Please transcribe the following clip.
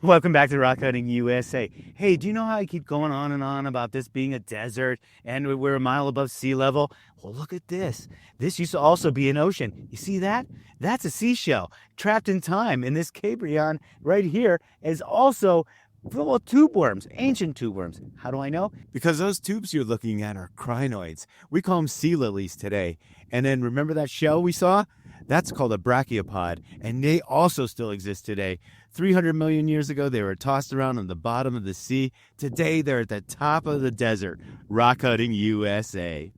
Welcome back to Rockhounding USA. Hey, do you know how I keep going on and on about this being a desert and we're a mile above sea level? Well, look at this. This used to also be an ocean. You see that? That's a seashell trapped in time. And this Cabrion right here is also full of tube worms, ancient tube worms. How do I know? Because those tubes you're looking at are crinoids. We call them sea lilies today. And then remember that shell we saw? That's called a brachiopod, and they also still exist today. 300 million years ago, they were tossed around on the bottom of the sea. Today, they're at the top of the desert. Rock hunting USA.